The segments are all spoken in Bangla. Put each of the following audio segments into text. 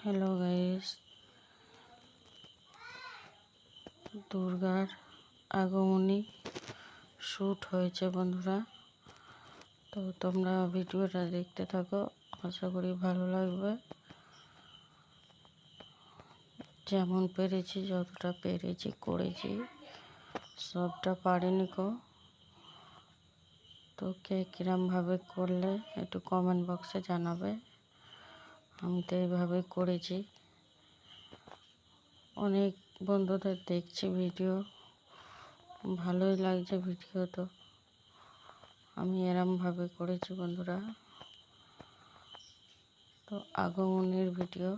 হ্যালো গাইস, দুর্গার আগমনী শ্যুট হয়েছে বন্ধুরা। তো তোমরা ভিডিওটা দেখতে থাকো, আশা করি ভালো লাগবে। যেমন পেরেছি, যতটা পেরেছি করেছি, সবটা পারিনি কো। তো কে কিরমভাবে করলে একটু কমেন্ট বক্সে জানাবে। আমি তো এইভাবে করেছি। অনেক বন্ধুদের দেখছি ভিডিও, ভালোই লাগছে ভিডিও। তো আমি এরমভাবে করেছি বন্ধুরা। তো আগমনের ভিডিও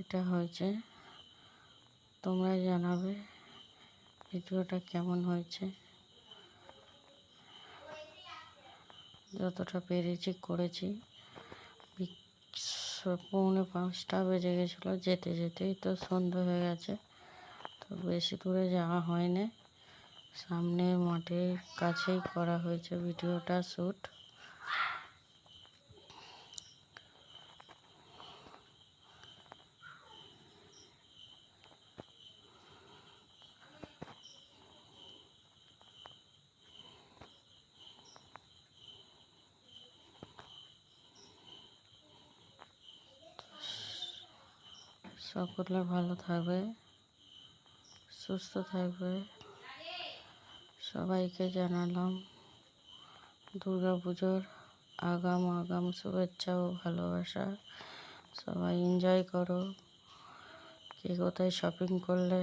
এটা হয়েছে, তোমরা জানাবে ভিডিওটা কেমন হয়েছে। যতটা পেরেছি করেছি। 4:45 বেজে গেছিলো, যেতে যেতেই তো সন্ধ্যা হয়ে গেছে। তো বেশি দূরে যাওয়া হয়নি, সামনের মাঠের কাছেই করা হয়েছে ভিডিওটা শ্যুট। সকলে ভালো থাকবে, সুস্থ থাকবে। সবাইকে জানালাম দুর্গাপুজোর আগাম শুভেচ্ছা ও ভালোবাসা। সবাই এনজয় করো। কে কোথায় শপিং করলে?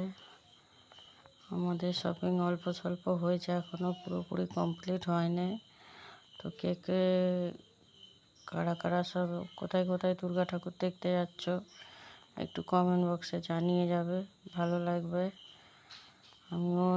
আমাদের শপিং অল্প স্বল্প হয়েছে, এখনও পুরোপুরি কমপ্লিট হয়নি। তো কে কে কারা কারা সব কোথায় কোথায় দুর্গা ঠাকুর দেখতে যাচ্ছ, একটু কমেন্ট বক্সে জানিয়ে যাবে, ভালো লাগবে। আমিও